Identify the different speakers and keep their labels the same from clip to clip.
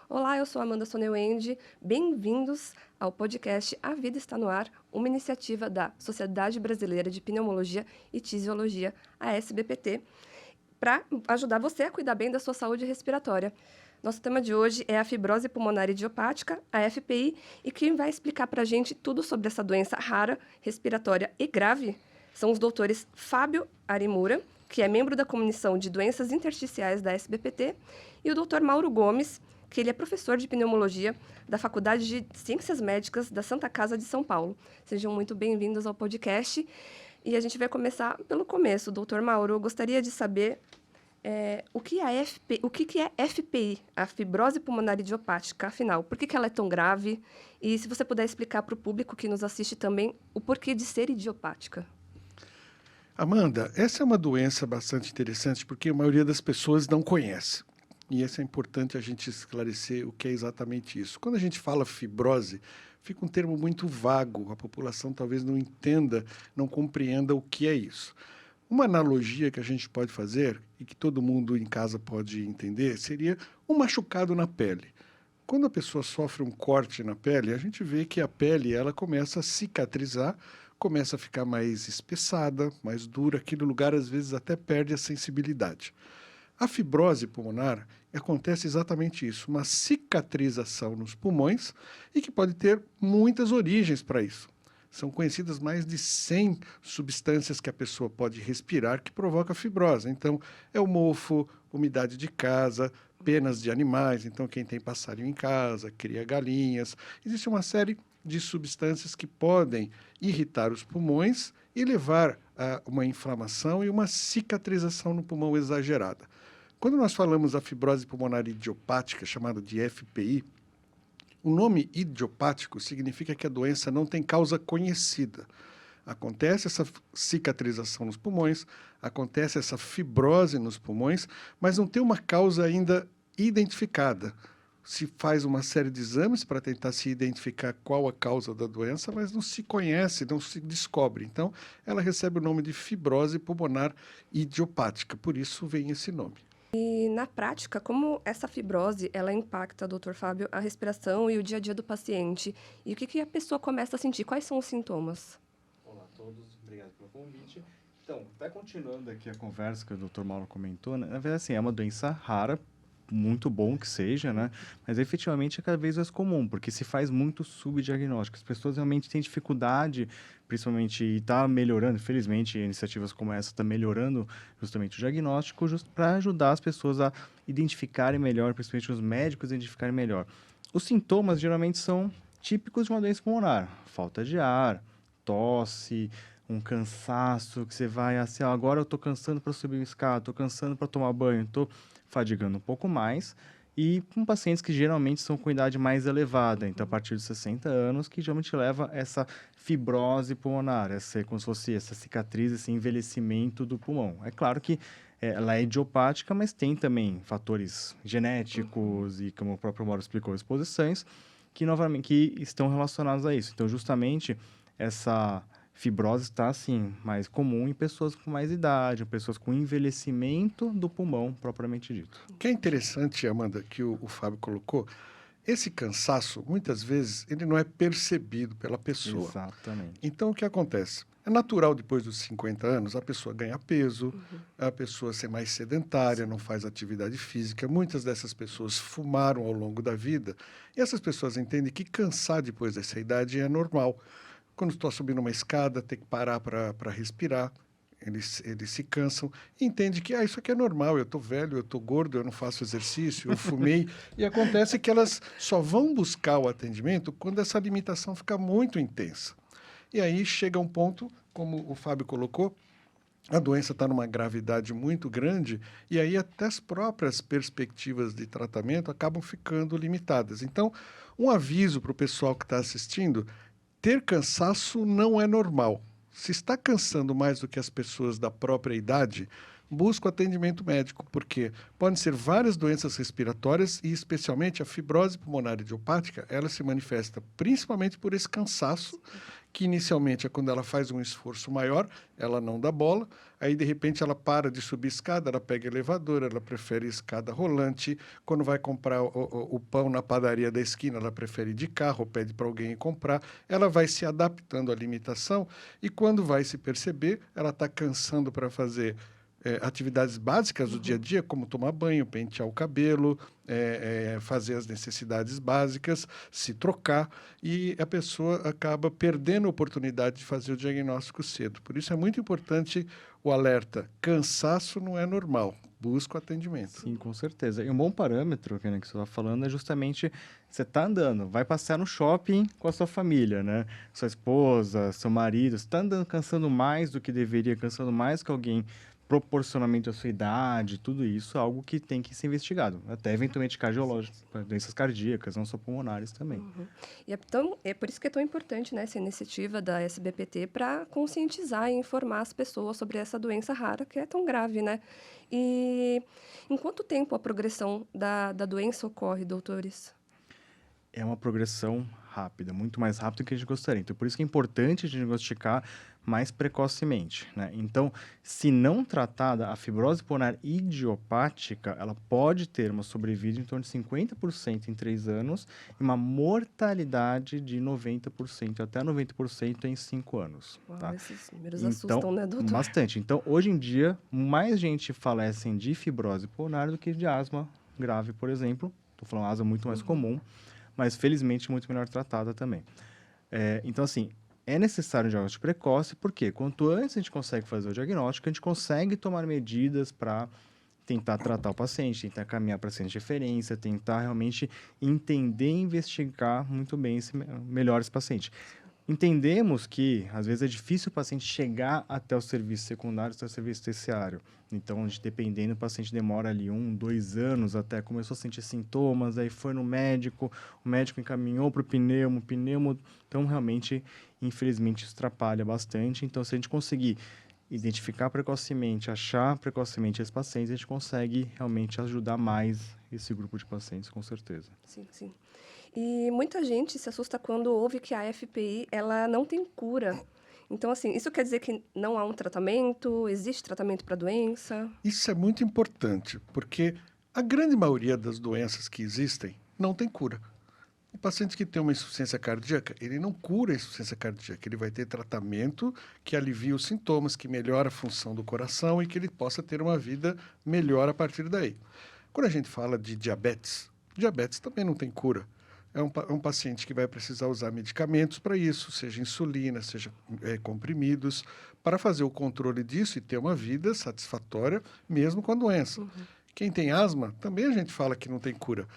Speaker 1: Olá, eu sou Amanda Soneuende. Bem-vindos ao podcast A Vida Está no Ar, uma iniciativa da Sociedade Brasileira de Pneumologia e Tisiologia, a SBPT, para ajudar você a cuidar bem da sua saúde respiratória. Nosso tema de hoje é a fibrose pulmonar idiopática, a FPI, e quem vai explicar para a gente tudo sobre essa doença rara, respiratória e grave são os doutores Fábio Arimura, que é membro da Comissão de Doenças Intersticiais da SBPT, e o doutor Mauro Gomes, que ele é professor de pneumologia da Faculdade de Ciências Médicas da Santa Casa de São Paulo. Sejam muito bem-vindos ao podcast. E a gente vai começar pelo começo. Doutor Mauro, eu gostaria de saber o que é FPI, a fibrose pulmonar idiopática, afinal, por que ela é tão grave? E se você puder explicar para o público que nos assiste também o porquê de ser idiopática.
Speaker 2: Amanda, essa é uma doença bastante interessante porque a maioria das pessoas não conhece. E isso é importante a gente esclarecer o que é exatamente isso. Quando a gente fala fibrose, fica um termo muito vago, a população talvez não entenda, não compreenda o que é isso. Uma analogia que a gente pode fazer, e que todo mundo em casa pode entender, seria um machucado na pele. Quando a pessoa sofre um corte na pele, a gente vê que a pele ela começa a cicatrizar, começa a ficar mais espessada, mais dura, aquele lugar às vezes até perde a sensibilidade. A fibrose pulmonar acontece exatamente isso, uma cicatrização nos pulmões e que pode ter muitas origens para isso. São conhecidas mais de 100 substâncias que a pessoa pode respirar que provoca fibrose. Então, é o mofo, umidade de casa, penas de animais. Então, quem tem passarinho em casa, cria galinhas. Existe uma série de substâncias que podem irritar os pulmões e levar a uma inflamação e uma cicatrização no pulmão exagerada. Quando nós falamos da fibrose pulmonar idiopática, chamada de FPI, o nome idiopático significa que a doença não tem causa conhecida. Acontece essa cicatrização nos pulmões, acontece essa fibrose nos pulmões, mas não tem uma causa ainda identificada. Se faz uma série de exames para tentar se identificar qual a causa da doença, mas não se conhece, não se descobre. Então, ela recebe o nome de fibrose pulmonar idiopática, por isso vem esse nome.
Speaker 1: E na prática, como essa fibrose, ela impacta, doutor Fábio, a respiração e o dia a dia do paciente? E o que a pessoa começa a sentir? Quais são os sintomas?
Speaker 3: Olá a todos, obrigado pelo convite. Então, até continuando aqui a conversa que o Dr. Mauro comentou, né? Na verdade, assim, é uma doença rara, muito bom que seja, né? Mas efetivamente é cada vez mais comum, porque se faz muito subdiagnóstico. As pessoas realmente têm dificuldade, principalmente, e está melhorando, infelizmente, iniciativas como essa estão melhorando justamente o diagnóstico, para ajudar as pessoas a identificarem melhor, principalmente os médicos a identificarem melhor. Os sintomas geralmente são típicos de uma doença pulmonar: falta de ar, tosse, um cansaço, que você vai assim, agora eu estou cansando para subir uma escada, estou cansando para tomar banho, estou fadigando um pouco mais, e com pacientes que geralmente são com idade mais elevada, então a partir de 60 anos, que geralmente leva essa fibrose pulmonar, como se fosse essa cicatriz, esse envelhecimento do pulmão. É claro que ela é idiopática, mas tem também fatores genéticos e, como o próprio Mauro explicou, exposições, que novamente que estão relacionados a isso. Então, justamente, essa fibrose está, assim, mais comum em pessoas com mais idade, pessoas com envelhecimento do pulmão, propriamente dito.
Speaker 2: O que é interessante, Amanda, que o Fábio colocou, esse cansaço, muitas vezes, ele não é percebido pela pessoa.
Speaker 3: Exatamente.
Speaker 2: Então, o que acontece? É natural, depois dos 50 anos, a pessoa ganhar peso, a pessoa ser mais sedentária, não faz atividade física. Muitas dessas pessoas fumaram ao longo da vida. E essas pessoas entendem que cansar depois dessa idade é normal. Quando estou subindo uma escada, tem que parar para respirar. Eles se cansam e entendem que isso aqui é normal, eu estou velho, eu estou gordo, eu não faço exercício, eu fumei. E acontece que elas só vão buscar o atendimento quando essa limitação fica muito intensa. E aí chega um ponto, como o Fábio colocou, a doença está numa gravidade muito grande e aí até as próprias perspectivas de tratamento acabam ficando limitadas. Então, um aviso para o pessoal que está assistindo: ter cansaço não é normal. Se está cansando mais do que as pessoas da própria idade, busca o atendimento médico, porque podem ser várias doenças respiratórias e, especialmente, a fibrose pulmonar idiopática, ela se manifesta principalmente por esse cansaço, que inicialmente é quando ela faz um esforço maior, ela não dá bola, aí de repente ela para de subir escada, ela pega elevador, ela prefere escada rolante, quando vai comprar o pão na padaria da esquina, ela prefere ir de carro, pede para alguém ir comprar, ela vai se adaptando à limitação e quando vai se perceber, ela está cansando para fazer atividades básicas do dia a dia, como tomar banho, pentear o cabelo, fazer as necessidades básicas, se trocar, e a pessoa acaba perdendo a oportunidade de fazer o diagnóstico cedo. Por isso é muito importante o alerta: cansaço não é normal, busca o atendimento.
Speaker 3: Sim, com certeza. E um bom parâmetro que você está falando é justamente você está andando, vai passear no shopping com a sua família, né? Sua esposa, seu marido, você está andando cansando mais do que deveria, cansando mais que alguém proporcionalmente à sua idade, tudo isso é algo que tem que ser investigado, até eventualmente cardiológico, doenças cardíacas, não só pulmonares também.
Speaker 1: E é por isso que é tão importante, né, essa iniciativa da SBPT para conscientizar e informar as pessoas sobre essa doença rara que é tão grave, né? E em quanto tempo a progressão da doença ocorre, doutores?
Speaker 3: É uma progressão rápida, muito mais rápida do que a gente gostaria. Então, por isso que é importante a gente diagnosticar mais precocemente, né? Então, se não tratada, a fibrose pulmonar idiopática, ela pode ter uma sobrevida em torno de 50% em 3 anos e uma mortalidade de 90%, até 90% em 5 anos.
Speaker 1: Uau,
Speaker 3: Tá?
Speaker 1: esses números
Speaker 3: Então,
Speaker 1: assustam, né, doutor?
Speaker 3: bastante. Então, hoje em dia, mais gente falece de fibrose pulmonar do que de asma grave, por exemplo. Estou falando asma muito mais comum, mas felizmente muito melhor tratada também. Então, assim, é necessário um diagnóstico precoce, porque quanto antes a gente consegue fazer o diagnóstico, a gente consegue tomar medidas para tentar tratar o paciente, tentar caminhar para centro de referência, tentar realmente entender e investigar muito bem melhor esse paciente. Entendemos que, às vezes, é difícil o paciente chegar até o serviço secundário, até o serviço terciário. Então, dependendo, o paciente demora ali 1, 2 anos até começou a sentir sintomas, aí foi no médico, o médico encaminhou para o pneumo, então, realmente, infelizmente, isso atrapalha bastante. Então, se a gente conseguir identificar precocemente, achar precocemente esses pacientes, a gente consegue realmente ajudar mais esse grupo de pacientes, com certeza.
Speaker 1: Sim, sim. E muita gente se assusta quando ouve que a FPI ela não tem cura. Então, assim, isso quer dizer que não há um tratamento? Existe tratamento para a doença?
Speaker 2: Isso é muito importante, porque a grande maioria das doenças que existem não tem cura. O paciente que tem uma insuficiência cardíaca, ele não cura a insuficiência cardíaca, ele vai ter tratamento que alivia os sintomas, que melhora a função do coração e que ele possa ter uma vida melhor a partir daí. Quando a gente fala de diabetes também não tem cura. É um paciente que vai precisar usar medicamentos para isso, seja insulina, seja comprimidos, para fazer o controle disso e ter uma vida satisfatória, mesmo com a doença. Quem tem asma, também a gente fala que não tem cura,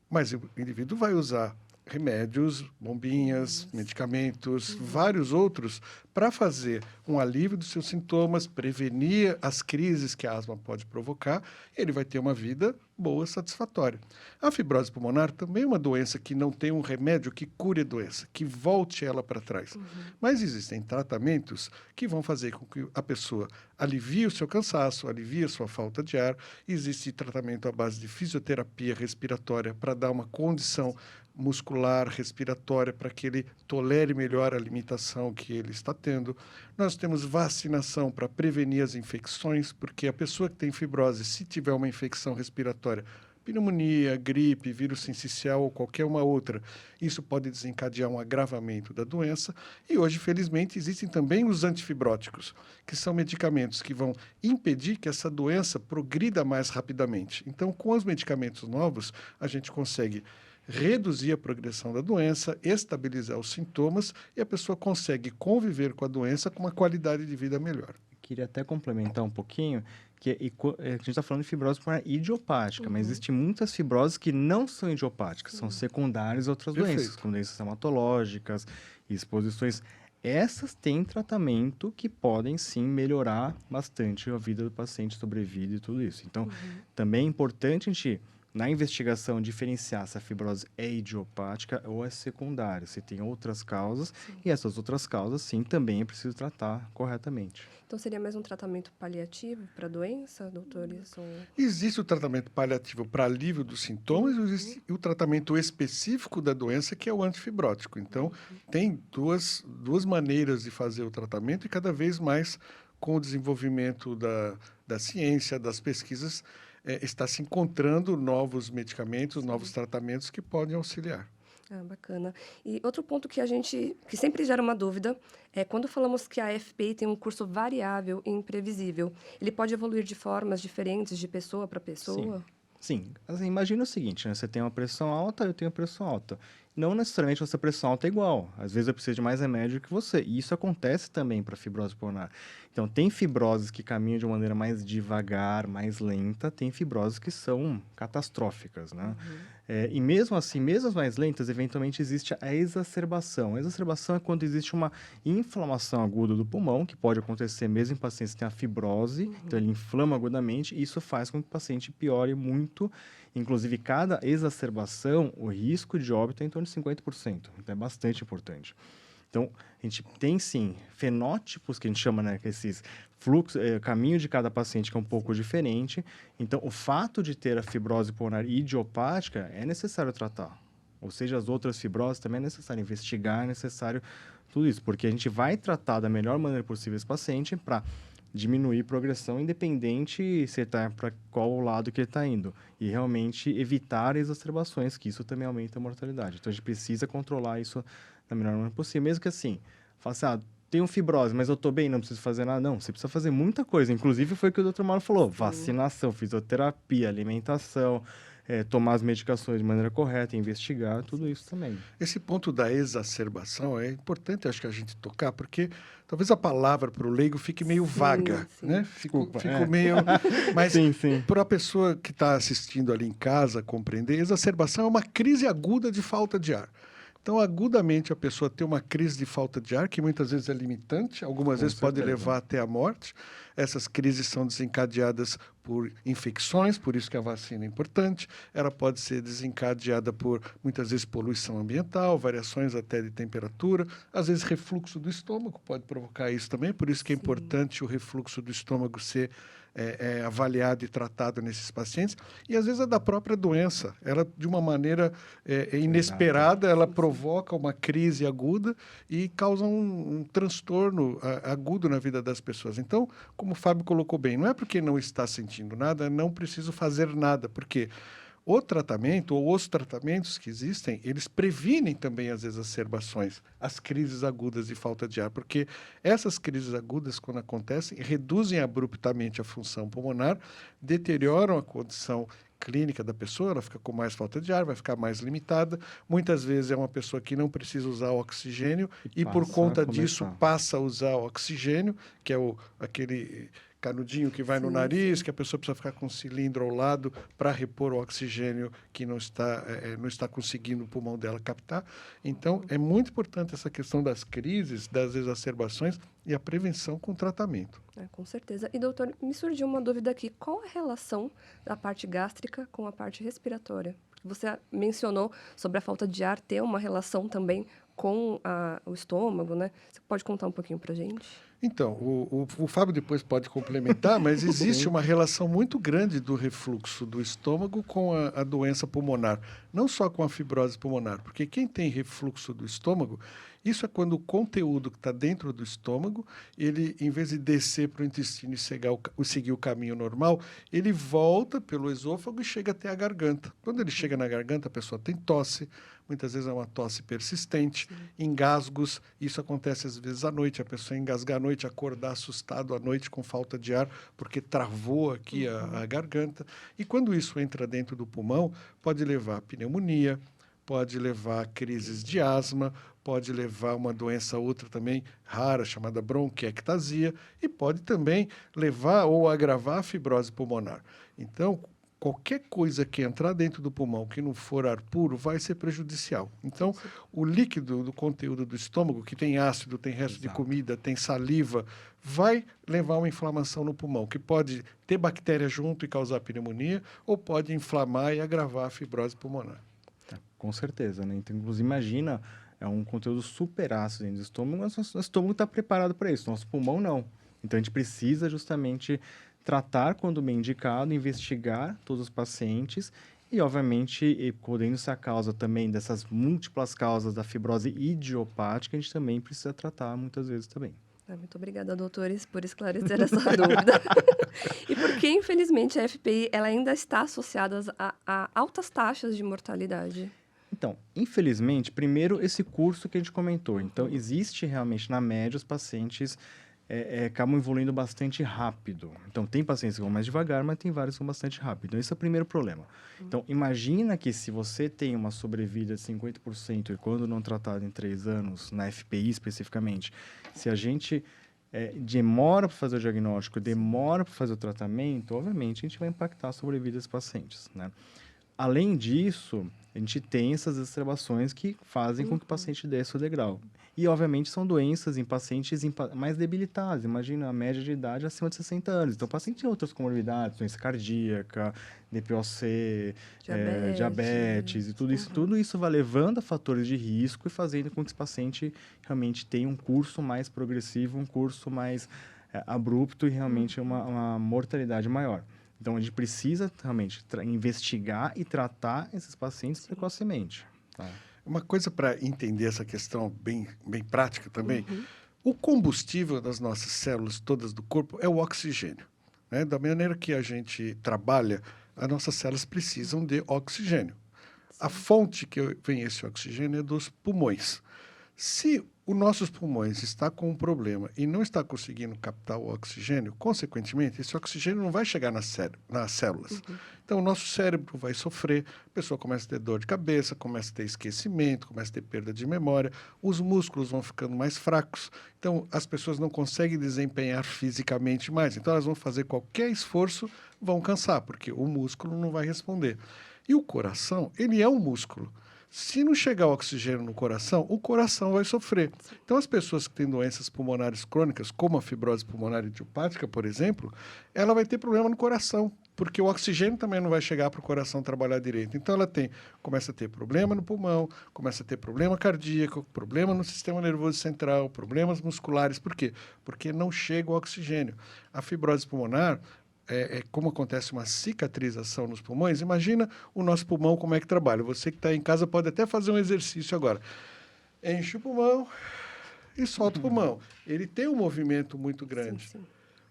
Speaker 2: mas o indivíduo vai usar remédios, bombinhas, medicamentos, vários outros, para fazer um alívio dos seus sintomas, prevenir as crises que a asma pode provocar, e ele vai ter uma vida boa, satisfatória. A fibrose pulmonar também é uma doença que não tem um remédio que cure a doença, que volte ela para trás. Mas existem tratamentos que vão fazer com que a pessoa alivie o seu cansaço, alivie a sua falta de ar. Existe tratamento à base de fisioterapia respiratória para dar uma condição muscular, respiratória, para que ele tolere melhor a limitação que ele está tendo. Nós temos vacinação para prevenir as infecções, porque a pessoa que tem fibrose, se tiver uma infecção respiratória, pneumonia, gripe, vírus sincicial ou qualquer uma outra, isso pode desencadear um agravamento da doença. E hoje, felizmente, existem também os antifibróticos, que são medicamentos que vão impedir que essa doença progrida mais rapidamente. Então, com os medicamentos novos, a gente consegue reduzir a progressão da doença, estabilizar os sintomas e a pessoa consegue conviver com a doença com uma qualidade de vida melhor.
Speaker 3: Queria até complementar um pouquinho, que a gente está falando de fibrose pulmonar idiopática, mas existem muitas fibroses que não são idiopáticas, são secundárias a outras doenças, como doenças hematológicas, exposições. Essas têm tratamento que podem, sim, melhorar bastante a vida do paciente, sobrevida e tudo isso. Então, também é importante a gente na investigação, diferenciar se a fibrose é idiopática ou é secundária, se tem outras causas, e essas outras causas, sim, também é preciso tratar corretamente.
Speaker 1: Então, seria mais um tratamento paliativo para a doença, doutores? Ou...
Speaker 2: Existe o tratamento paliativo para alívio dos sintomas e existe o tratamento específico da doença, que é o antifibrótico. Então, tem duas maneiras de fazer o tratamento e cada vez mais, com o desenvolvimento da ciência, das pesquisas, está se encontrando novos medicamentos, novos tratamentos que podem auxiliar.
Speaker 1: Ah, bacana. E outro ponto que sempre gera uma dúvida é quando falamos que a FPI tem um curso variável e imprevisível, ele pode evoluir de formas diferentes de pessoa para pessoa?
Speaker 3: Sim. Assim, imagina o seguinte, né? Você tem uma pressão alta, eu tenho pressão alta. Não necessariamente a sua pressão alta é igual. Às vezes eu preciso de mais remédio que você. E isso acontece também para fibrose pulmonar. Então, tem fibroses que caminham de uma maneira mais devagar, mais lenta. Tem fibroses que são catastróficas, né? E mesmo assim, mesmo as mais lentas, eventualmente existe a exacerbação. A exacerbação é quando existe uma inflamação aguda do pulmão, que pode acontecer mesmo em pacientes que têm a fibrose. Então, ele inflama agudamente e isso faz com que o paciente piore muito. Inclusive, cada exacerbação, o risco de óbito é em torno de 50%. Então, é bastante importante. Então, a gente tem, sim, fenótipos, que a gente chama, né, que esses fluxos, caminho de cada paciente que é um pouco diferente. Então, o fato de ter a fibrose pulmonar idiopática é necessário tratar. Ou seja, as outras fibroses também é necessário investigar, é necessário tudo isso. Porque a gente vai tratar da melhor maneira possível esse paciente para diminuir progressão, independente se está para qual lado que ele está indo. E realmente evitar exacerbações, que isso também aumenta a mortalidade. Então, a gente precisa controlar isso da melhor maneira possível. Mesmo que assim, fala assim, tenho fibrose, mas eu estou bem, não preciso fazer nada. Não, você precisa fazer muita coisa. Inclusive, foi o que o Dr. Mauro falou. Vacinação, fisioterapia, alimentação, tomar as medicações de maneira correta, investigar, tudo isso também.
Speaker 2: Esse ponto da exacerbação é importante, acho que a gente tocar, porque talvez a palavra para o leigo fique meio vaga, né? Fico meio... Mas para a pessoa que está assistindo ali em casa compreender, exacerbação é uma crise aguda de falta de ar. Então, agudamente, a pessoa tem uma crise de falta de ar, que muitas vezes é limitante, algumas vezes pode levar até a morte. Essas crises são desencadeadas por infecções, por isso que a vacina é importante. Ela pode ser desencadeada por, muitas vezes, poluição ambiental, variações até de temperatura. Às vezes, refluxo do estômago pode provocar isso também, por isso que é importante o refluxo do estômago ser avaliado e tratado nesses pacientes. E, às vezes, é da própria doença. Ela, de uma maneira inesperada, ela provoca uma crise aguda e causa um transtorno agudo na vida das pessoas. Então, como o Fábio colocou bem, não é porque não está sentindo nada, não preciso fazer nada, porque o tratamento ou os tratamentos que existem, eles previnem também as exacerbações, as crises agudas de falta de ar, porque essas crises agudas, quando acontecem, reduzem abruptamente a função pulmonar, deterioram a condição clínica da pessoa, ela fica com mais falta de ar, vai ficar mais limitada. Muitas vezes é uma pessoa que não precisa usar oxigênio e por conta disso passa a usar oxigênio, que é aquele canudinho que vai no nariz, que a pessoa precisa ficar com um cilindro ao lado para repor o oxigênio que não está conseguindo o pulmão dela captar. Então, é muito importante essa questão das crises, das exacerbações e a prevenção com o tratamento.
Speaker 1: Com certeza. E, doutor, me surgiu uma dúvida aqui. Qual a relação da parte gástrica com a parte respiratória? Você mencionou sobre a falta de ar ter uma relação também com o estômago, né? Você pode contar um pouquinho para a gente?
Speaker 2: Então, o Fábio depois pode complementar, mas existe uma relação muito grande do refluxo do estômago com a doença pulmonar, não só com a fibrose pulmonar, porque quem tem refluxo do estômago, isso é quando o conteúdo que está dentro do estômago, ele, em vez de descer para o intestino e seguir o caminho normal, ele volta pelo esôfago e chega até a garganta. Quando ele chega na garganta, a pessoa tem tosse, muitas vezes é uma tosse persistente, engasgos, isso acontece às vezes à noite, a pessoa engasgar à noite, acordar assustado à noite com falta de ar, porque travou aqui a garganta. E quando isso entra dentro do pulmão, pode levar a pneumonia, pode levar a crises de asma, pode levar a uma doença outra também rara, chamada bronquiectasia, e pode também levar ou agravar a fibrose pulmonar. Então, qualquer coisa que entrar dentro do pulmão que não for ar puro vai ser prejudicial. Então, o líquido do conteúdo do estômago, que tem ácido, tem resto de comida, tem saliva, vai levar uma inflamação no pulmão, que pode ter bactéria junto e causar pneumonia, ou pode inflamar e agravar a fibrose pulmonar.
Speaker 3: Com certeza, né? Então, inclusive, imagina, é um conteúdo super ácido dentro do estômago, mas nosso estômago está preparado para isso, nosso pulmão não. Então, a gente precisa justamente tratar quando bem indicado, investigar todos os pacientes e, obviamente, podendo-se a causa também dessas múltiplas causas da fibrose idiopática, a gente também precisa tratar muitas vezes também.
Speaker 1: Muito obrigada, doutores, por esclarecer essa dúvida. E porque, infelizmente, a FPI ela ainda está associada a altas taxas de mortalidade?
Speaker 3: Então, infelizmente, primeiro esse curso que a gente comentou. Então, existe realmente, na média, os pacientes acabam evoluindo bastante rápido. Então, tem pacientes que vão mais devagar, mas tem vários que vão bastante rápido. Então, esse é o primeiro problema. Então, imagina que se você tem uma sobrevida de 50% e quando não tratado em 3 anos, na FPI especificamente, se a gente demora para fazer o diagnóstico, demora para fazer o tratamento, obviamente, a gente vai impactar a sobrevida dos pacientes, né? Além disso, a gente tem essas exacerbações que fazem com que o paciente desça o degrau. E, obviamente, são doenças em pacientes mais debilitados. Imagina a média de idade acima de 60 anos. Então, o paciente tem outras comorbidades, doença cardíaca, DPOC, diabetes e tudo isso. Tudo isso vai levando a fatores de risco e fazendo com que esse paciente realmente tenha um curso mais progressivo, um curso mais abrupto e realmente uma mortalidade maior. Então, a gente precisa realmente investigar e tratar esses pacientes precocemente. Tá?
Speaker 2: Uma coisa para entender essa questão bem prática também, o combustível das nossas células todas do corpo é o oxigênio. Né? Da maneira que a gente trabalha, as nossas células precisam de oxigênio. A fonte que vem esse oxigênio é dos pulmões. Se os nossos pulmões está com um problema e não está conseguindo captar o oxigênio, consequentemente, esse oxigênio não vai chegar nas células. Então, o nosso cérebro vai sofrer, a pessoa começa a ter dor de cabeça, começa a ter esquecimento, começa a ter perda de memória, os músculos vão ficando mais fracos, então as pessoas não conseguem desempenhar fisicamente mais. Então, elas vão fazer qualquer esforço, vão cansar, porque o músculo não vai responder. E o coração, ele é um músculo. Se não chegar oxigênio no coração, o coração vai sofrer. Então, as pessoas que têm doenças pulmonares crônicas, como a fibrose pulmonar idiopática, por exemplo, ela vai ter problema no coração, porque o oxigênio também não vai chegar para o coração trabalhar direito. Então, ela começa a ter problema no pulmão, começa a ter problema cardíaco, problema no sistema nervoso central, problemas musculares. Por quê? Porque não chega o oxigênio. A fibrose pulmonar, como acontece uma cicatrização nos pulmões, imagina o nosso pulmão como é que trabalha. Você que está em casa pode até fazer um exercício agora. Enche o pulmão e solta o pulmão. Ele tem um movimento muito grande.
Speaker 1: Sim.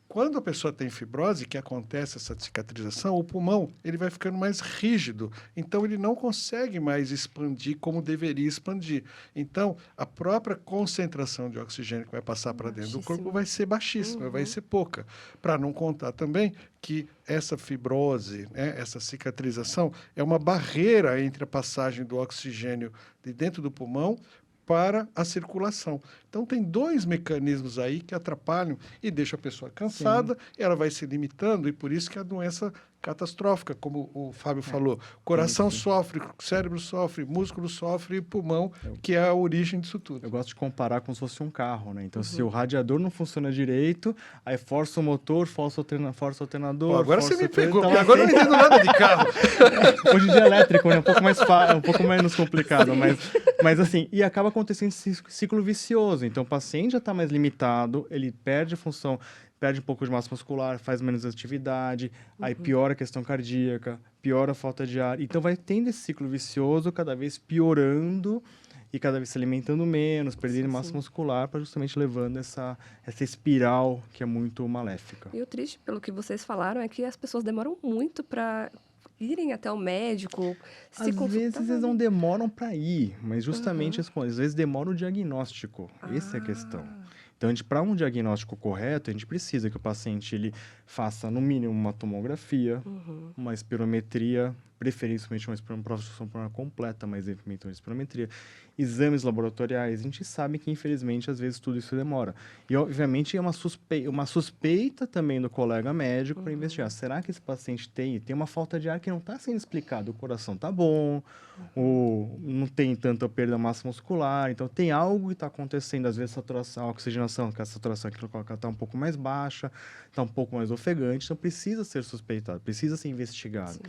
Speaker 2: Quando a pessoa tem fibrose, que acontece essa cicatrização, o pulmão ele vai ficando mais rígido. Então, ele não consegue mais expandir como deveria expandir. Então, a própria concentração de oxigênio que vai passar para dentro do corpo vai ser baixíssima, vai ser pouca. Para não contar também que essa fibrose, essa cicatrização, é uma barreira entre a passagem do oxigênio de dentro do pulmão para a circulação. Então, tem 2 mecanismos aí que atrapalham e deixam a pessoa cansada, ela vai se limitando, e por isso que a doença catastrófica, como o Fábio falou. Coração sofre, cérebro sofre, músculo sofre e pulmão, que é a origem disso tudo.
Speaker 3: Eu gosto de comparar como se fosse um carro, né? Então, se o radiador não funciona direito, aí força o motor, força o alternador...
Speaker 2: Agora
Speaker 3: você
Speaker 2: me pegou, porque agora eu não entendo nada de carro.
Speaker 3: Hoje em dia é elétrico, né? Um pouco menos complicado, mas assim, e acaba acontecendo esse ciclo vicioso. Então, o paciente já está mais limitado, ele perde a função, perde um pouco de massa muscular, faz menos atividade, aí piora a questão cardíaca, piora a falta de ar. Então, vai tendo esse ciclo vicioso, cada vez piorando e cada vez se alimentando menos, perdendo massa muscular, para justamente levando essa espiral que é muito maléfica.
Speaker 1: E o triste, pelo que vocês falaram, é que as pessoas demoram muito para irem até o médico,
Speaker 3: Às vezes eles não demoram para ir, mas justamente às vezes demora o diagnóstico. Essa é a questão. Então, para um diagnóstico correto, a gente precisa que o paciente ele faça, no mínimo, uma tomografia, uma espirometria preferencialmente uma ultrassom pulmonar completa, mas eventualmente uma espirometria, exames laboratoriais, a gente sabe que, infelizmente, às vezes tudo isso demora. E, obviamente, é uma suspeita também do colega médico para investigar. Será que esse paciente tem uma falta de ar que não está sendo explicado? O coração está bom, ou não tem tanta perda de massa muscular, então tem algo que está acontecendo, às vezes saturação, a oxigenação, que a saturação aqui está um pouco mais baixa, está um pouco mais ofegante, então precisa ser suspeitado, precisa ser investigado.
Speaker 1: Sim.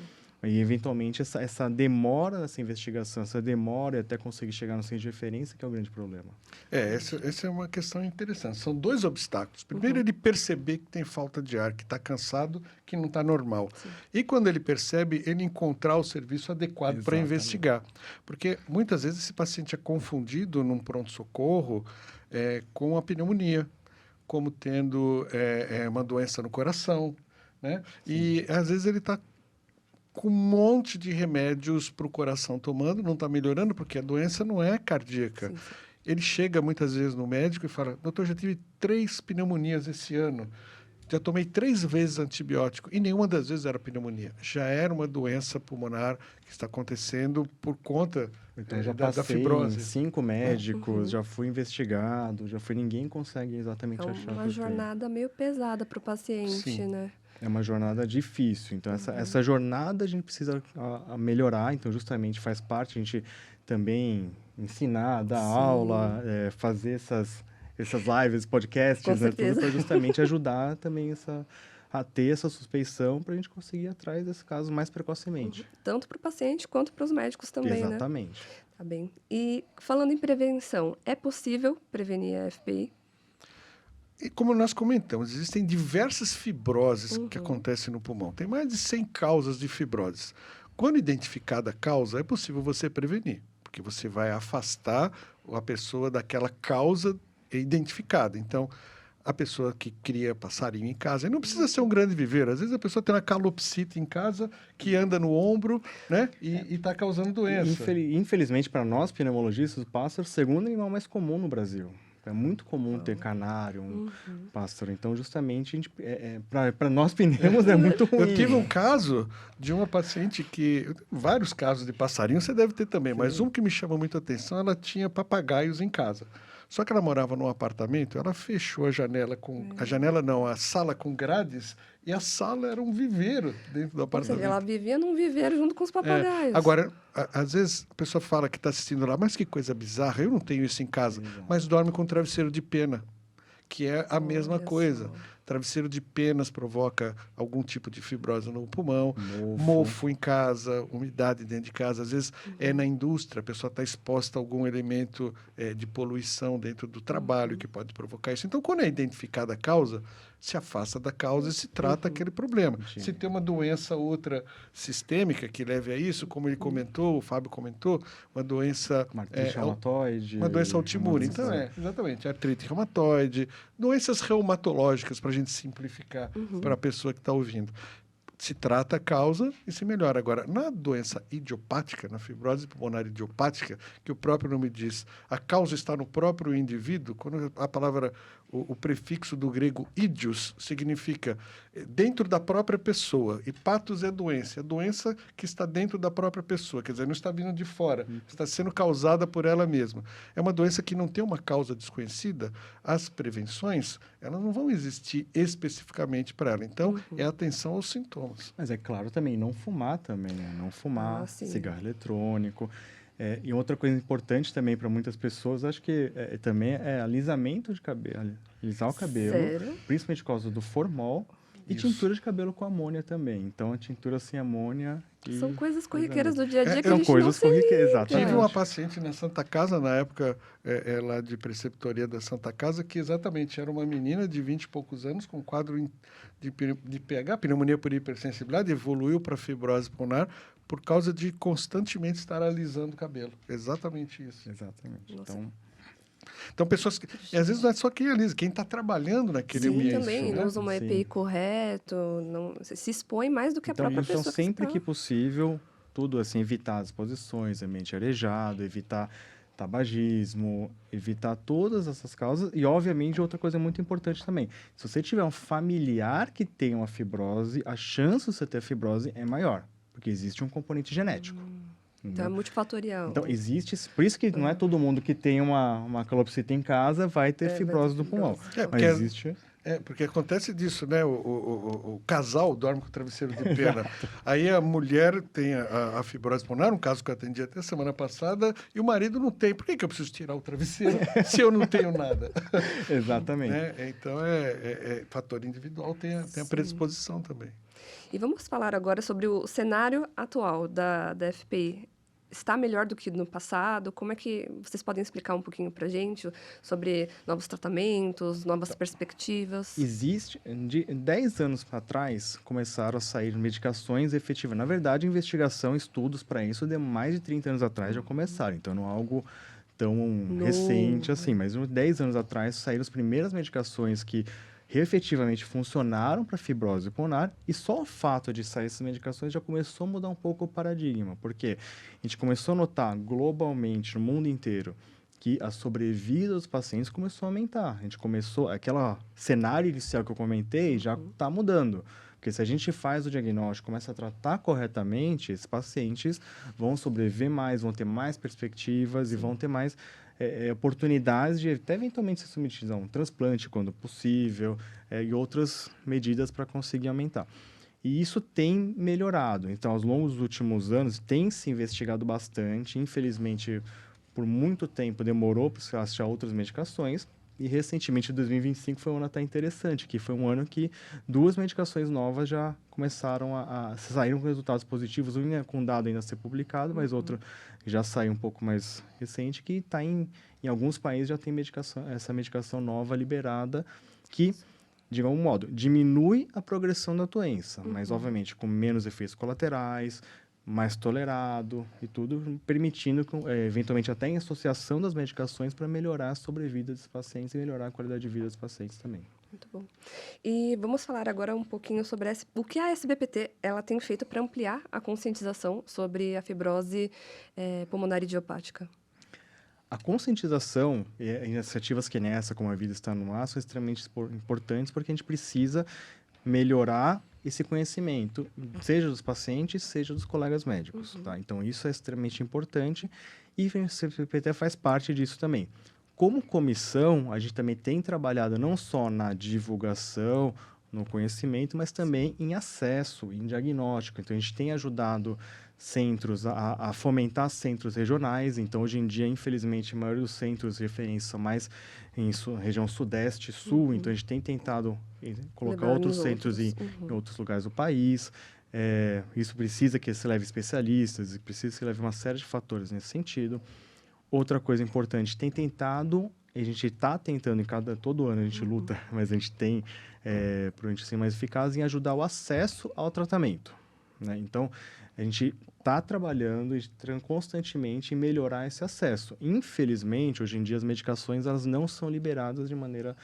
Speaker 3: E, eventualmente, essa demora nessa investigação, essa demora até conseguir chegar no centro de referência, que é o grande problema.
Speaker 2: Essa é uma questão interessante. São dois obstáculos. Primeiro, ele perceber que tem falta de ar, que está cansado, que não está normal.
Speaker 1: Sim.
Speaker 2: E quando ele percebe, ele encontrar o serviço adequado para
Speaker 3: Exatamente.
Speaker 2: investigar. Porque muitas vezes esse paciente é confundido num pronto-socorro com a pneumonia, como tendo uma doença no coração, né? E às vezes ele está com um monte de remédios para o coração tomando, não está melhorando, porque a doença não é cardíaca.
Speaker 1: Sim.
Speaker 2: Ele chega muitas vezes no médico e fala: doutor, já tive 3 pneumonias esse ano, já tomei 3 vezes antibiótico e nenhuma das vezes era pneumonia. Já era uma doença pulmonar que está acontecendo por conta
Speaker 3: Então, já
Speaker 2: da
Speaker 3: passei em
Speaker 2: fibrose.
Speaker 3: 5 médicos, já fui investigado, ninguém consegue exatamente
Speaker 1: É
Speaker 3: achar o
Speaker 1: uma
Speaker 3: que eu tenho.
Speaker 1: jornada meio pesada para o paciente,
Speaker 2: Sim.
Speaker 1: né?
Speaker 3: É uma jornada difícil. Então, essa jornada a gente precisa a melhorar. Então, justamente faz parte a gente também ensinar, dar
Speaker 1: Sim.
Speaker 3: aula, fazer essas lives, podcasts,
Speaker 1: Com
Speaker 3: né, tudo
Speaker 1: certeza.
Speaker 3: para justamente ajudar também a ter essa suspeição para a gente conseguir ir atrás desse caso mais precocemente.
Speaker 1: Tanto para o paciente quanto para os médicos também, né?
Speaker 3: Exatamente.
Speaker 1: Tá bem. E falando em prevenção, é possível prevenir a FPI?
Speaker 2: E como nós comentamos, existem diversas fibroses que acontecem no pulmão. Tem mais de 100 causas de fibroses. Quando identificada a causa, é possível você prevenir, porque você vai afastar a pessoa daquela causa identificada. Então, a pessoa que cria passarinho em casa, e não precisa ser um grande viveiro. Às vezes a pessoa tem uma calopsita em casa que anda no ombro, né, e está causando doença.
Speaker 3: Infelizmente, para nós pneumologistas, o pássaro é o segundo animal mais comum no Brasil. É muito comum ter canário, pássaro. Então, justamente, para nós pneumos é muito ruim.
Speaker 2: Eu tive um caso de uma paciente que... Vários casos de passarinho você deve ter também, mas um que me chamou muita atenção, ela tinha papagaios em casa. Só que ela morava num apartamento, ela fechou a janela com... A janela não, a sala com grades, e a sala era um viveiro dentro do
Speaker 1: Ou seja,
Speaker 2: apartamento.
Speaker 1: ela vivia num viveiro junto com os papagaios.
Speaker 2: Agora, às vezes a pessoa fala que está assistindo lá, mas que coisa bizarra, eu não tenho isso em casa, mas dorme com travesseiro de pena, que é a mesma
Speaker 1: Olha
Speaker 2: coisa.
Speaker 1: só.
Speaker 2: Travesseiro de penas provoca algum tipo de fibrose no pulmão,
Speaker 3: Mofo.
Speaker 2: mofo em casa, umidade dentro de casa. Às vezes é na indústria, a pessoa está exposta a algum elemento de poluição dentro do trabalho que pode provocar isso. Então, quando é identificada a causa, se afasta da causa e se trata aquele problema. Se tem uma doença outra sistêmica que leve a isso, como ele comentou, o Fábio comentou, uma doença...
Speaker 3: Artrite reumatoide.
Speaker 2: Uma doença autoimune. Então, exatamente, artrite reumatoide, doenças reumatológicas, para a gente simplificar para a pessoa que está ouvindo. Se trata a causa e se melhora. Agora, na doença idiopática, na fibrose pulmonar idiopática, que o próprio nome diz, a causa está no próprio indivíduo, quando a palavra, o prefixo do grego idios significa dentro da própria pessoa, e patos é doença que está dentro da própria pessoa, quer dizer, não está vindo de fora, está sendo causada por ela mesma. É uma doença que não tem uma causa desconhecida, as prevenções, elas não vão existir especificamente para ela. Então, é atenção aos sintomas.
Speaker 3: Mas é claro também, não fumar também, né? Não fumar,
Speaker 1: sim.
Speaker 3: cigarro eletrônico. E outra coisa importante também para muitas pessoas, acho que também é alisamento de cabelo, alisar o cabelo,
Speaker 1: Sério?
Speaker 3: principalmente por causa do formol, e
Speaker 2: Isso.
Speaker 3: tintura de cabelo com amônia também. Então, a tintura sem amônia...
Speaker 1: São coisas corriqueiras do dia a dia que a
Speaker 3: São
Speaker 1: gente
Speaker 3: coisas
Speaker 1: não se liga.
Speaker 3: corriqueiras, exatamente.
Speaker 2: Tive uma paciente na Santa Casa, na época, lá de preceptoria da Santa Casa, que exatamente era uma menina de 20 e poucos anos, com quadro de PH, pneumonia por hipersensibilidade, evoluiu para fibrose pulmonar por causa de constantemente estar alisando o cabelo. Exatamente isso.
Speaker 3: Exatamente.
Speaker 1: Nossa.
Speaker 2: Então, pessoas que... E às vezes não é só quem alisa, quem está trabalhando naquele
Speaker 1: Sim,
Speaker 2: ambiente.
Speaker 1: também,
Speaker 2: né?
Speaker 1: não usa uma
Speaker 3: Sim.
Speaker 1: EPI correto, não, se expõe mais do que a própria
Speaker 3: Então,
Speaker 1: pessoa
Speaker 3: sempre
Speaker 1: que
Speaker 3: que
Speaker 1: está.
Speaker 3: possível, tudo assim, evitar as exposições, ambiente arejado, evitar tabagismo, evitar todas essas causas. E, obviamente, outra coisa muito importante também. Se você tiver um familiar que tem uma fibrose, a chance de você ter fibrose é maior. Porque existe um componente genético.
Speaker 1: Então é multifatorial.
Speaker 3: Então, existe... Por isso que não é todo mundo que tem uma calopsita em casa vai ter fibrose do pulmão. Mas existe...
Speaker 2: Porque acontece disso, né? O casal dorme com o travesseiro de pena. Aí a mulher tem a fibrose pulmonar, um caso que eu atendi até semana passada, e o marido não tem. Por que eu preciso tirar o travesseiro se eu não tenho nada?
Speaker 3: Exatamente.
Speaker 2: Né? Então, fator individual tem a predisposição também.
Speaker 1: E vamos falar agora sobre o cenário atual da FPI. Está melhor do que no passado? Como é que vocês podem explicar um pouquinho para a gente sobre novos tratamentos, novas perspectivas?
Speaker 3: Existe, de 10 anos para trás, começaram a sair medicações efetivas. Na verdade, investigação, estudos para isso, de mais de 30 anos atrás já começaram. Então, não é algo tão recente assim. Mas 10 anos atrás saíram as primeiras medicações que efetivamente funcionaram para fibrose pulmonar, e só o fato de sair essas medicações já começou a mudar um pouco o paradigma, porque a gente começou a notar globalmente, no mundo inteiro, que a sobrevida dos pacientes começou a aumentar. A gente começou, aquele cenário inicial que eu comentei já está mudando. Porque se a gente faz o diagnóstico, começa a tratar corretamente, esses pacientes vão sobreviver mais, vão ter mais perspectivas e vão ter mais oportunidades de até eventualmente ser submetidos a um transplante quando possível e outras medidas para conseguir aumentar. E isso tem melhorado. Então, ao longo dos últimos anos, tem se investigado bastante. Infelizmente, por muito tempo demorou para se achar outras medicações. E recentemente, 2025, foi um ano até interessante, que foi um ano que 2 medicações novas já começaram a saíram com resultados positivos, uma com dado ainda a ser publicado, mas outro já saiu um pouco mais recente, que está em alguns países já tem essa medicação nova liberada, que, de algum modo, diminui a progressão da doença, mas, obviamente, com menos efeitos colaterais, mais tolerado e tudo, permitindo, eventualmente, até em associação das medicações para melhorar a sobrevida dos pacientes e melhorar a qualidade de vida dos pacientes também.
Speaker 1: Muito bom. E vamos falar agora um pouquinho sobre o que a SBPT ela tem feito para ampliar a conscientização sobre a fibrose pulmonar idiopática.
Speaker 3: A conscientização e iniciativas que nessa, como a Vida Está no Ar, são extremamente importantes porque a gente precisa melhorar esse conhecimento, seja dos pacientes, seja dos colegas médicos. Tá? Então, isso é extremamente importante e o CPT faz parte disso também. Como comissão, a gente também tem trabalhado não só na divulgação, no conhecimento, mas também em acesso, em diagnóstico. Então, a gente tem ajudado centros a fomentar centros regionais. Então, hoje em dia, infelizmente, a maioria dos centros de referência são mais em região sudeste e sul. Então, a gente tem tentado colocar outros centros em outros lugares do país. Isso precisa que se leve especialistas, precisa que se leve uma série de fatores nesse sentido. Outra coisa importante, tem tentado, a gente está tentando, todo ano a gente luta, mas a gente tem, para a gente ser mais eficaz, em ajudar o acesso ao tratamento. Né? Então, a gente está trabalhando constantemente em melhorar esse acesso. Infelizmente, hoje em dia, as medicações elas não são liberadas de maneira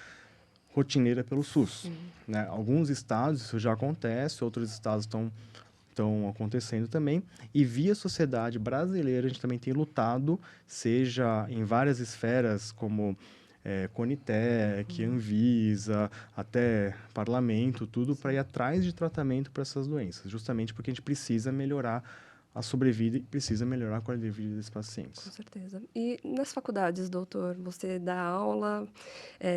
Speaker 3: rotineira pelo SUS. Né? Alguns estados isso já acontece, outros estados estão acontecendo também, e via sociedade brasileira a gente também tem lutado, seja em várias esferas como Conitec, Anvisa, até parlamento, tudo para ir atrás de tratamento para essas doenças, justamente porque a gente precisa melhorar a sobrevida e precisa melhorar a qualidade de vida desses pacientes.
Speaker 1: Com certeza. E nas faculdades, doutor, você dá aula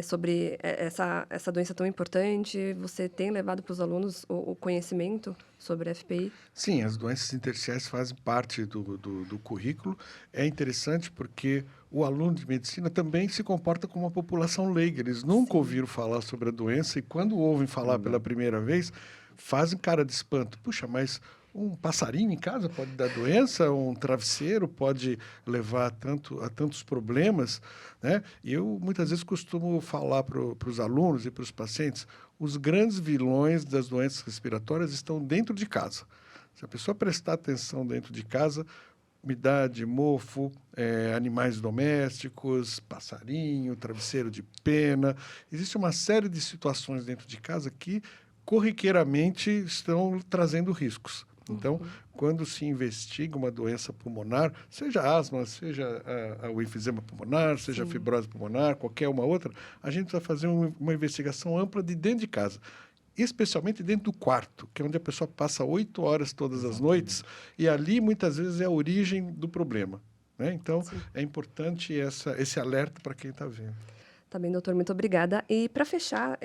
Speaker 1: sobre essa doença tão importante? Você tem levado para os alunos o conhecimento sobre a FPI?
Speaker 2: Sim, as doenças intersticiais fazem parte do currículo. É interessante porque o aluno de medicina também se comporta como uma população leiga. Eles nunca ouviram falar sobre a doença e quando ouvem falar pela primeira vez, fazem cara de espanto. Puxa, mas um passarinho em casa pode dar doença, um travesseiro pode levar a tantos problemas, né? E eu, muitas vezes, costumo falar para os alunos e para os pacientes, os grandes vilões das doenças respiratórias estão dentro de casa. Se a pessoa prestar atenção dentro de casa, umidade, mofo, animais domésticos, passarinho, travesseiro de pena, existe uma série de situações dentro de casa que corriqueiramente estão trazendo riscos. Então, quando se investiga uma doença pulmonar, seja asma, seja o enfisema pulmonar, seja a fibrose pulmonar, qualquer uma outra, a gente vai fazer uma investigação ampla de dentro de casa. especialmente dentro do quarto, que é onde a pessoa passa 8 horas todas as noites, e ali muitas vezes é a origem do problema, né? Então,
Speaker 1: Sim.
Speaker 2: é importante esse alerta para quem está vendo.
Speaker 1: Tá bem, doutor, muito obrigada. E para fechar,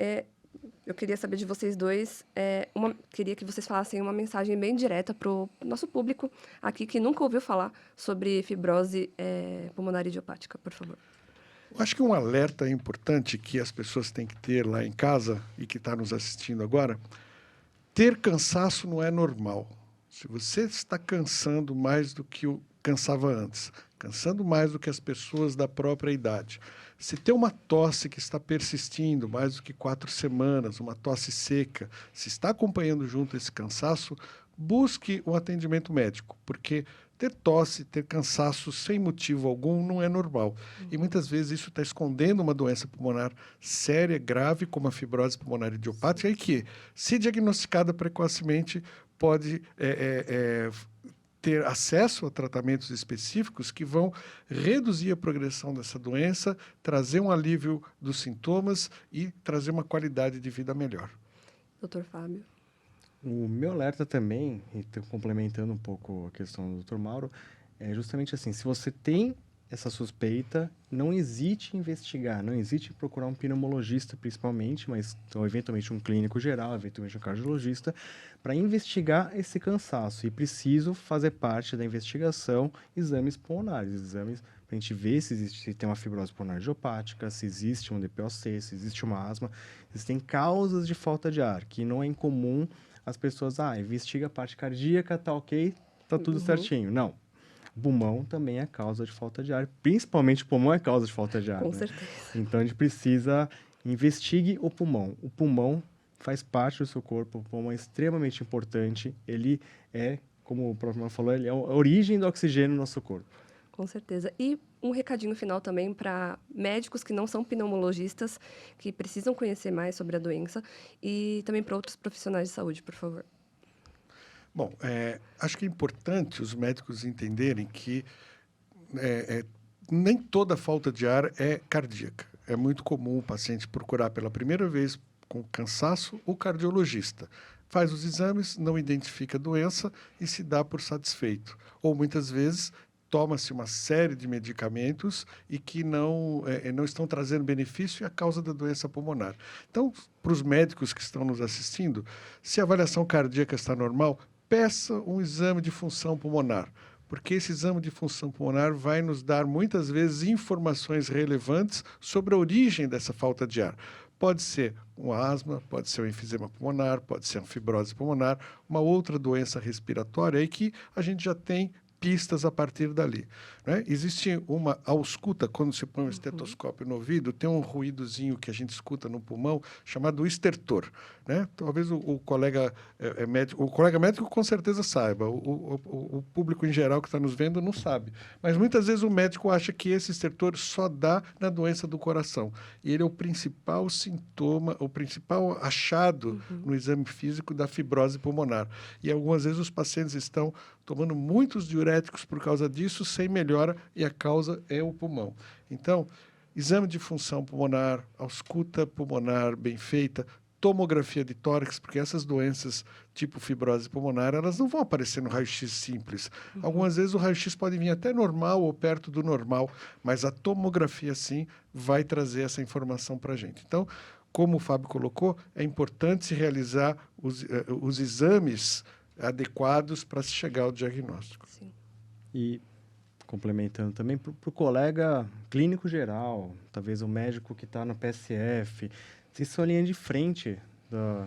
Speaker 1: eu queria saber de vocês dois, queria que vocês falassem uma mensagem bem direta para o nosso público aqui que nunca ouviu falar sobre fibrose pulmonar idiopática, por favor.
Speaker 2: Eu acho que um alerta importante que as pessoas têm que ter lá em casa e que está nos assistindo agora, ter cansaço não é normal. Se você está cansando mais do que cansava antes, cansando mais do que as pessoas da própria idade, se tem uma tosse que está persistindo mais do que 4 semanas, uma tosse seca, se está acompanhando junto esse cansaço, busque um atendimento médico, porque ter tosse, ter cansaço sem motivo algum não é normal. E muitas vezes isso está escondendo uma doença pulmonar séria, grave, como a fibrose pulmonar idiopática, e que, se diagnosticada precocemente, pode ter acesso a tratamentos específicos que vão reduzir a progressão dessa doença, trazer um alívio dos sintomas e trazer uma qualidade de vida melhor.
Speaker 1: Doutor Fábio.
Speaker 3: O meu alerta também, e complementando um pouco a questão do Dr. Mauro, é justamente assim, se você tem essa suspeita, não hesite em investigar, não hesite em procurar um pneumologista principalmente, mas então, eventualmente um clínico geral, eventualmente um cardiologista, para investigar esse cansaço. E preciso fazer parte da investigação exames pulmonares, exames para a gente ver se tem uma fibrose pulmonar idiopática, se existe um DPOC, se existe uma asma. Existem causas de falta de ar, que não é incomum as pessoas, investiga a parte cardíaca, tá ok, tá tudo certinho. Não. O pulmão também é causa de falta de ar, principalmente o pulmão é causa de falta de ar.
Speaker 1: Com
Speaker 3: né?
Speaker 1: certeza.
Speaker 3: Então a gente precisa investigue o pulmão. O pulmão faz parte do seu corpo, o pulmão é extremamente importante, ele é, como o próprio Mauro falou, ele é a origem do oxigênio no nosso corpo.
Speaker 1: Com certeza. E um recadinho final também para médicos que não são pneumologistas, que precisam conhecer mais sobre a doença, e também para outros profissionais de saúde, por favor.
Speaker 2: Bom, acho que é importante os médicos entenderem que nem toda falta de ar é cardíaca. É muito comum o paciente procurar pela primeira vez com cansaço o cardiologista. Faz os exames, não identifica a doença e se dá por satisfeito. Ou muitas vezes toma-se uma série de medicamentos e que não estão trazendo benefício e a causa da doença pulmonar. Então, para os médicos que estão nos assistindo, se a avaliação cardíaca está normal, peça um exame de função pulmonar, porque esse exame de função pulmonar vai nos dar muitas vezes informações relevantes sobre a origem dessa falta de ar. Pode ser um asma, pode ser um enfisema pulmonar, pode ser uma fibrose pulmonar, uma outra doença respiratória aí que a gente já tem pistas a partir dali. Né? Existe uma ausculta, quando você põe um estetoscópio no ouvido, tem um ruídozinho que a gente escuta no pulmão, chamado estertor. Né? Talvez o colega médico, o colega médico com certeza saiba, o público em geral que está nos vendo não sabe. Mas muitas vezes o médico acha que esse estertor só dá na doença do coração. E ele é o principal sintoma, o principal achado no exame físico da fibrose pulmonar. E algumas vezes os pacientes estão tomando muitos diuréticos por causa disso, sem melhora, e a causa é o pulmão. Então, exame de função pulmonar, ausculta pulmonar bem feita, tomografia de tórax, porque essas doenças tipo fibrose pulmonar, elas não vão aparecer no raio-x simples. Algumas vezes o raio-x pode vir até normal ou perto do normal, mas a tomografia, sim, vai trazer essa informação para a gente. Então, como o Fábio colocou, é importante se realizar os exames adequados para se chegar ao diagnóstico.
Speaker 1: Sim.
Speaker 3: E complementando também para o colega clínico geral, talvez o médico que está no PSF, isso é a linha de frente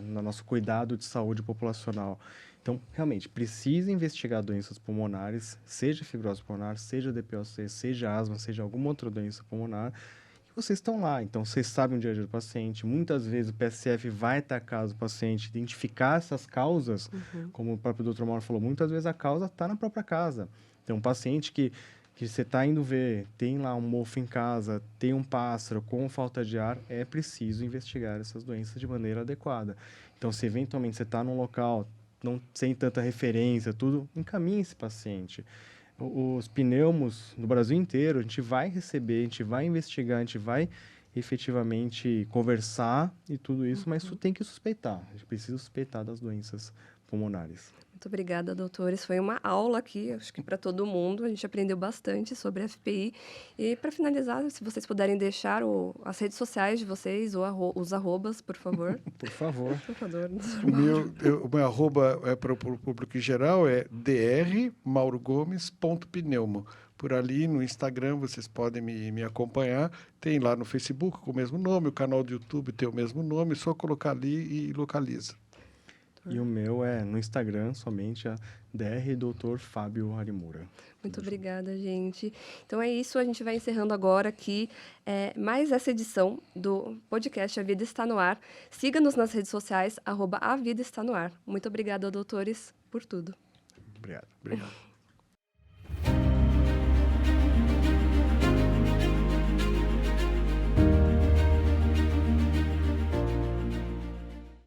Speaker 3: no nosso cuidado de saúde populacional. Então, realmente, precisa investigar doenças pulmonares, seja fibrose pulmonar, seja DPOC, seja asma, seja alguma outra doença pulmonar, e vocês estão lá. Então, vocês sabem o dia a dia do paciente. Muitas vezes o PSF vai estar a casa do paciente, identificar essas causas, como o próprio Dr. Mauro falou, muitas vezes a causa está na própria casa. Então, um paciente que você está indo ver, tem lá um mofo em casa, tem um pássaro com falta de ar, é preciso investigar essas doenças de maneira adequada. Então, se eventualmente você está num local sem tanta referência, tudo, encaminhe esse paciente. Os pneumos no Brasil inteiro, a gente vai receber, a gente vai investigar, a gente vai efetivamente conversar e tudo isso, mas tu tem que suspeitar. A gente precisa suspeitar das doenças pulmonares.
Speaker 1: Muito obrigada, doutores. Foi uma aula aqui, acho que para todo mundo. A gente aprendeu bastante sobre a FPI. E para finalizar, se vocês puderem deixar as redes sociais de vocês, ou os arrobas, por favor.
Speaker 3: Por favor.
Speaker 1: Por favor.
Speaker 2: O meu arroba para o público em geral é drmaurogomes.pneumo. Por ali no Instagram vocês podem me acompanhar. Tem lá no Facebook com o mesmo nome, o canal do YouTube tem o mesmo nome, só colocar ali e localiza.
Speaker 3: E o meu é no Instagram, somente a Dr. Dr. Fábio Arimura.
Speaker 1: Muito obrigada, gente. Então é isso, a gente vai encerrando agora aqui mais essa edição do podcast A Vida Está No Ar. Siga-nos nas redes sociais, @A Vida Está No Ar. Muito obrigada, doutores, por tudo.
Speaker 3: Obrigado.
Speaker 2: Obrigado.